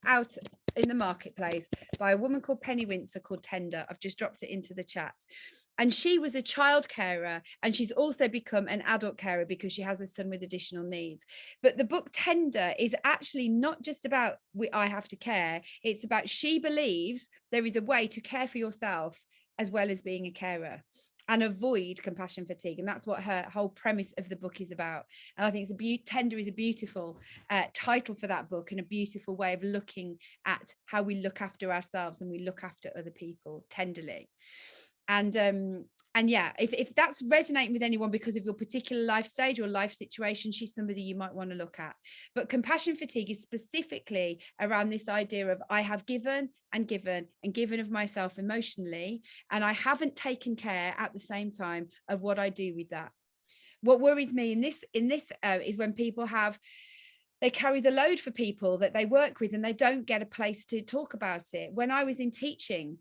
out in the marketplace by a woman called Penny Windsor called Tender. I've just dropped it into the chat. And she was a child carer, and she's also become an adult carer because she has a son with additional needs. But the book Tender is actually not just about I have to care. It's about she believes there is a way to care for yourself as well as being a carer and avoid compassion fatigue. And that's what her whole premise of the book is about. And I think Tender is a beautiful title for that book, and a beautiful way of looking at how we look after ourselves and we look after other people tenderly. And yeah, if that's resonating with anyone because of your particular life stage or life situation, she's somebody you might want to look at. But compassion fatigue is specifically around this idea of I have given and given and given of myself emotionally, and I haven't taken care at the same time of what I do with that. What worries me in this is when people they carry the load for people that they work with and they don't get a place to talk about it. When I was in teaching,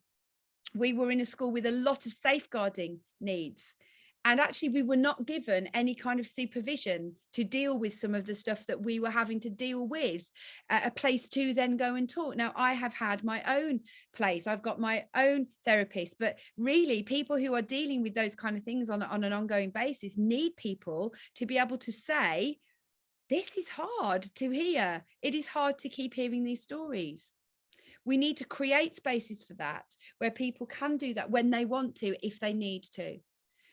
we were in a school with a lot of safeguarding needs. And actually, we were not given any kind of supervision to deal with some of the stuff that we were having to deal with, a place to then go and talk. Now, I have had my own place. I've got my own therapist. But really, people who are dealing with those kind of things on an ongoing basis need people to be able to say, this is hard to hear. It is hard to keep hearing these stories. We need to create spaces for that, where people can do that when they want to, if they need to.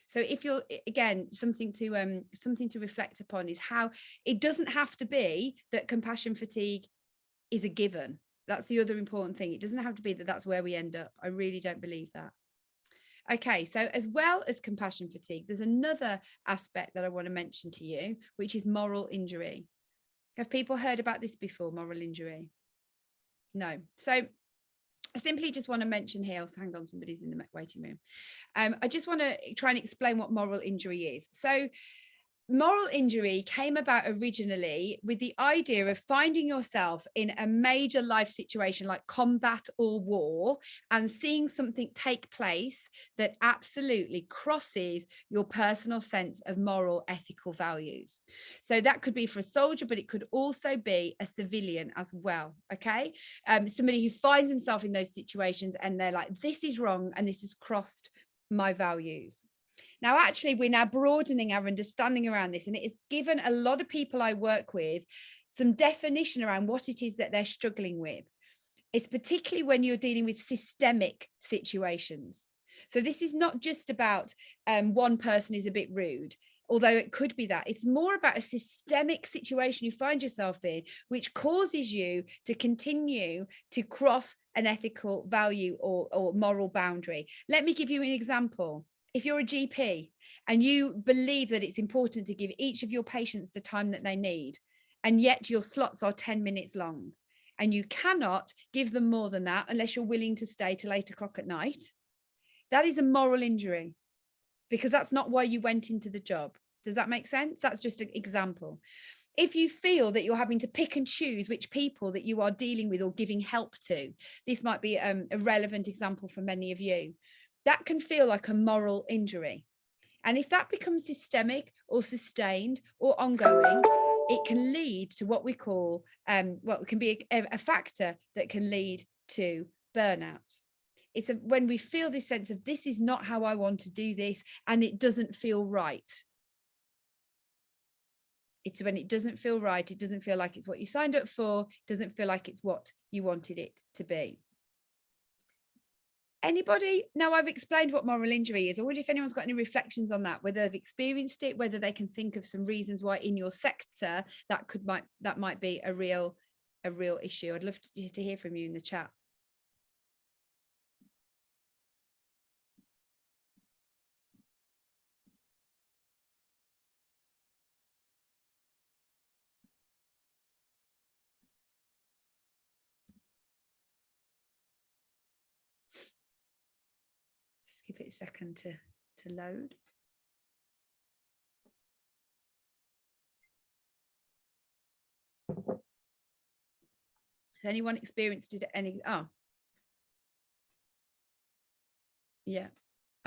So if you're, again, something to reflect upon is how it doesn't have to be that compassion fatigue is a given. That's the other important thing. It doesn't have to be that that's where we end up. I really don't believe that. Okay, so as well as compassion fatigue, there's another aspect that I want to mention to you, which is moral injury. Have people heard about this before, moral injury? No. So I simply just want to mention here, also hang on, somebody's in the waiting room. I just want to try and explain what moral injury is. So moral injury came about originally with the idea of finding yourself in a major life situation like combat or war and seeing something take place that absolutely crosses your personal sense of moral, ethical values. So that could be for a soldier, but it could also be a civilian as well. Okay. Somebody who finds himself in those situations and they're like, this is wrong and this has crossed my values. Now, actually, we're now broadening our understanding around this, and it has given a lot of people I work with some definition around what it is that they're struggling with. It's particularly when you're dealing with systemic situations. So this is not just about one person is a bit rude, although it could be that. It's more about a systemic situation you find yourself in, which causes you to continue to cross an ethical value or moral boundary. Let me give you an example. if you're a GP and you believe that it's important to give each of your patients the time that they need, and yet your slots are 10 minutes long, and you cannot give them more than that unless you're willing to stay till 8 o'clock at night, that is a moral injury, because that's not why you went into the job. Does that make sense? That's just an example. If you feel that you're having to pick and choose which people that you are dealing with or giving help to, this might be a relevant example for many of you. That can feel like a moral injury. And if that becomes systemic or sustained or ongoing, it can lead to what we call, it can be a factor that can lead to burnout. It's when we feel this sense of, this is not how I want to do this, and it doesn't feel right. It's when it doesn't feel right. It doesn't feel like it's what you signed up for. It doesn't feel like it's what you wanted it to be. Anybody? Now I've explained what moral injury is. I wonder if anyone's got any reflections on that, whether they've experienced it, whether they can think of some reasons why in your sector that might be a real issue. I'd love to hear from you in the chat. Give it a second to load. Has anyone experienced it? Yeah.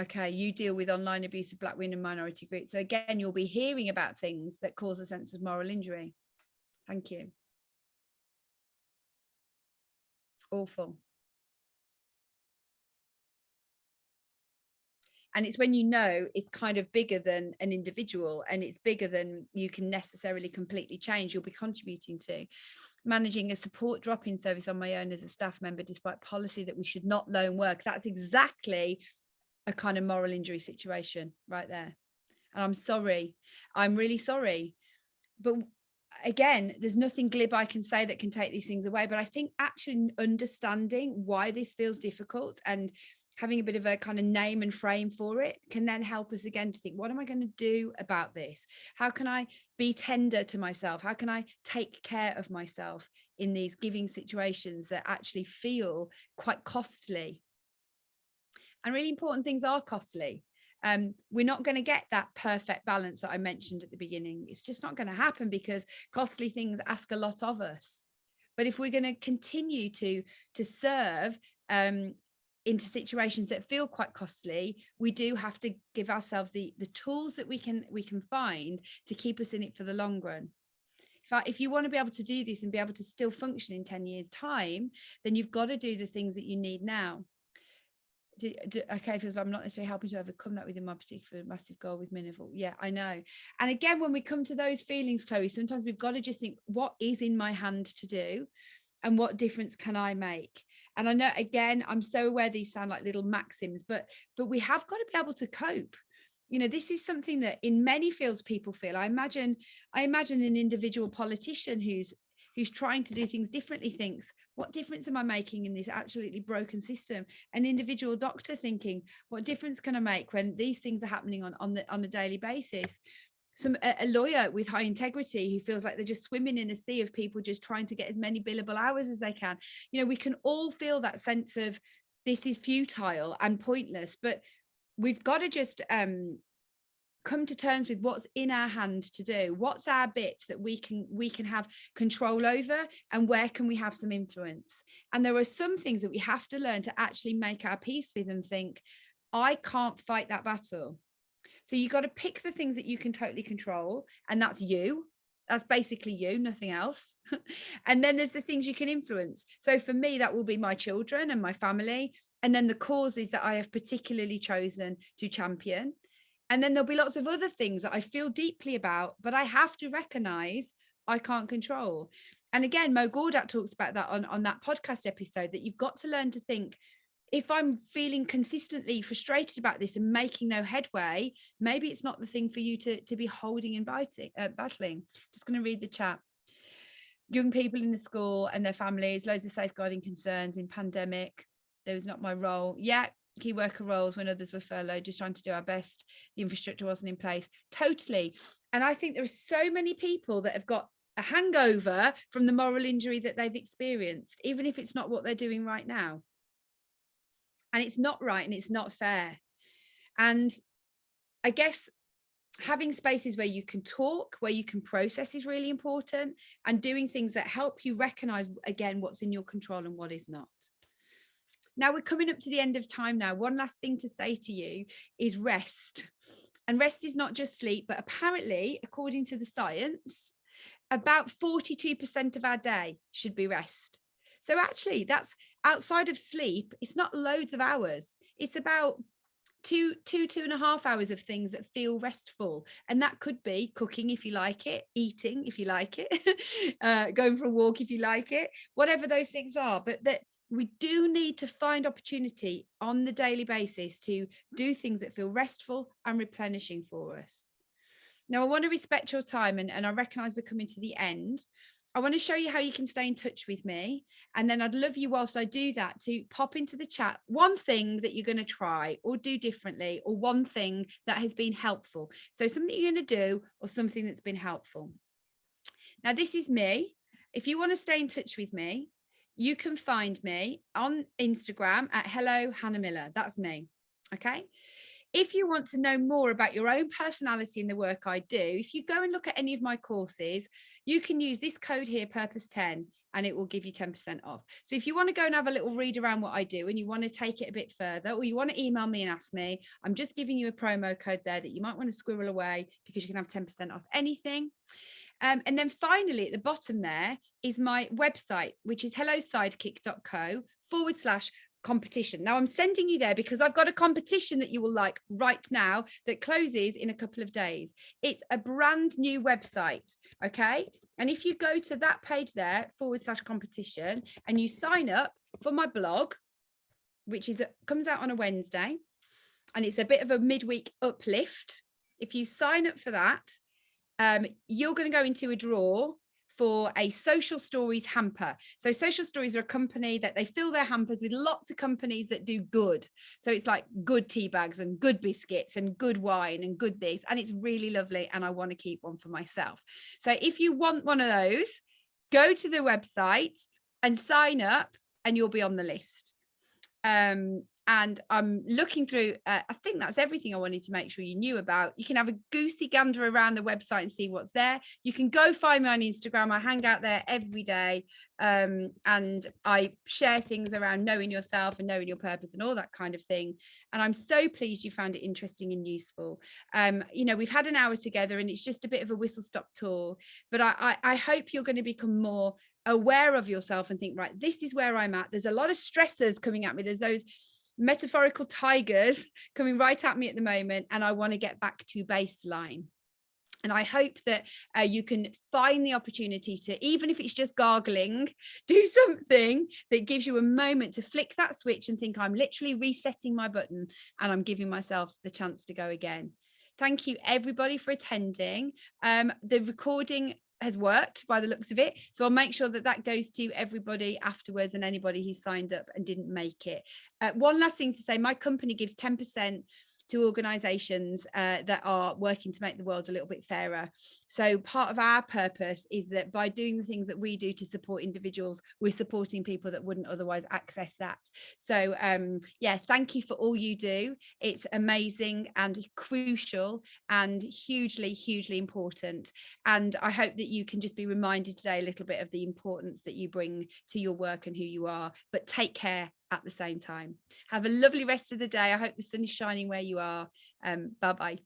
Okay, you deal with online abuse of Black women and minority groups. So again, you'll be hearing about things that cause a sense of moral injury. Thank you. Awful. And it's when you know it's kind of bigger than an individual, and it's bigger than you can necessarily completely change, you'll be contributing to. Managing a support drop-in service on my own as a staff member, despite policy that we should not loan work. That's exactly a kind of moral injury situation right there. And I'm sorry. I'm really sorry. But again, there's nothing glib I can say that can take these things away. But I think actually understanding why this feels difficult and having a bit of a kind of name and frame for it can then help us again to think, what am I going to do about this? How can I be tender to myself? How can I take care of myself in these giving situations that actually feel quite costly? And really important things are costly. We're not going to get that perfect balance that I mentioned at the beginning. It's just not going to happen, because costly things ask a lot of us. But if we're going to continue to serve into situations that feel quite costly, we do have to give ourselves the tools that we can find to keep us in it for the long run. If you want to be able to do this and be able to still function in 10 years' time, then you've got to do the things that you need now. Okay, because I'm not necessarily helping to overcome that within my particular massive goal with Minival. Yeah, I know. And again, when we come to those feelings, Chloe, sometimes we've got to just think, what is in my hand to do? And what difference can I make? And I know, again, I'm so aware these sound like little maxims, but we have got to be able to cope. You know, this is something that in many fields people feel. I imagine an individual politician who's trying to do things differently thinks, what difference am I making in this absolutely broken system? An individual doctor thinking, what difference can I make when these things are happening on a daily basis? A lawyer with high integrity who feels like they're just swimming in a sea of people just trying to get as many billable hours as they can. You know, we can all feel that sense of this is futile and pointless, but we've got to just come to terms with what's in our hand to do. What's our bit that we can have control over, and where can we have some influence? And there are some things that we have to learn to actually make our peace with and think, I can't fight that battle. So you got to pick the things that you can totally control, and that's you. That's basically you, nothing else. And then there's the things you can influence. So for me, that will be my children and my family, and then the causes that I have particularly chosen to champion. And then there'll be lots of other things that I feel deeply about, but I have to recognize I can't control. And again, Mo Gawdat talks about that on that podcast episode, that you've got to learn to think, if I'm feeling consistently frustrated about this and making no headway, maybe it's not the thing for you to be holding and battling. Just going to read the chat. Young people in the school and their families, loads of safeguarding concerns in pandemic. There was not my role. Yeah, key worker roles when others were furloughed, just trying to do our best. The infrastructure wasn't in place. Totally. And I think there are so many people that have got a hangover from the moral injury that they've experienced, even if it's not what they're doing right now. And it's not right and it's not fair. And I guess having spaces where you can talk, where you can process is really important, and doing things that help you recognize, again, what's in your control and what is not. Now we're coming up to the end of time now. One last thing to say to you is rest. And rest is not just sleep, but apparently, according to the science, about 42% of our day should be rest. So actually, that's outside of sleep. It's not loads of hours. It's about two and a half hours of things that feel restful. And that could be cooking if you like it, eating if you like it, going for a walk if you like it, whatever those things are. But that we do need to find opportunity on the daily basis to do things that feel restful and replenishing for us. Now, I want to respect your time, and I recognize we're coming to the end. I want to show you how you can stay in touch with me. And then I'd love you, whilst I do that, to pop into the chat one thing that you're going to try or do differently, or one thing that has been helpful. So something you're going to do or something that's been helpful. Now, this is me. If you want to stay in touch with me, you can find me on Instagram at Hello Hannah Miller. That's me. Okay. If you want to know more about your own personality in the work I do, if you go and look at any of my courses, you can use this code here, Purpose10, and it will give you 10% off. So if you want to go and have a little read around what I do and you want to take it a bit further, or you want to email me and ask me, I'm just giving you a promo code there that you might want to squirrel away, because you can have 10% off anything. And then finally, at the bottom there is my website, which is hellosidekick.co/competition. Now I'm sending you there because I've got a competition that you will like right now that closes in a couple of days. It's a brand new website. Okay. And if you go to that page there, /competition, and you sign up for my blog, which comes out on a Wednesday, and it's a bit of a midweek uplift. If you sign up for that, you're going to go into a draw for a Social Stories hamper. So Social Stories are a company that they fill their hampers with lots of companies that do good. So it's like good tea bags and good biscuits and good wine and good this, and it's really lovely, and I want to keep one for myself. So if you want one of those, go to the website and sign up, and you'll be on the list. And I'm looking through, I think that's everything I wanted to make sure you knew about. You can have a goosey gander around the website and see what's there. You can go find me on Instagram. I hang out there every day. And I share things around knowing yourself and knowing your purpose and all that kind of thing. And I'm so pleased you found it interesting and useful. You know, we've had an hour together and it's just a bit of a whistle-stop tour, but I hope you're going to become more aware of yourself and think, right, this is where I'm at. There's a lot of stressors coming at me. There's those metaphorical tigers coming right at me at the moment, and I want to get back to baseline. And I hope that you can find the opportunity to, even if it's just gargling, do something that gives you a moment to flick that switch and think, I'm literally resetting my button and I'm giving myself the chance to go again. Thank you everybody for attending. The recording has worked by the looks of it, so I'll make sure that that goes to everybody afterwards and anybody who signed up and didn't make it. One last thing to say, my company gives 10% to organizations that are working to make the world a little bit fairer. So part of our purpose is that by doing the things that we do to support individuals, we're supporting people that wouldn't otherwise access that. So yeah, thank you for all you do. It's amazing and crucial and hugely, hugely important. And I hope that you can just be reminded today a little bit of the importance that you bring to your work and who you are, but take care at the same time. Have a lovely rest of the day. I hope the sun is shining where you are. Bye-bye.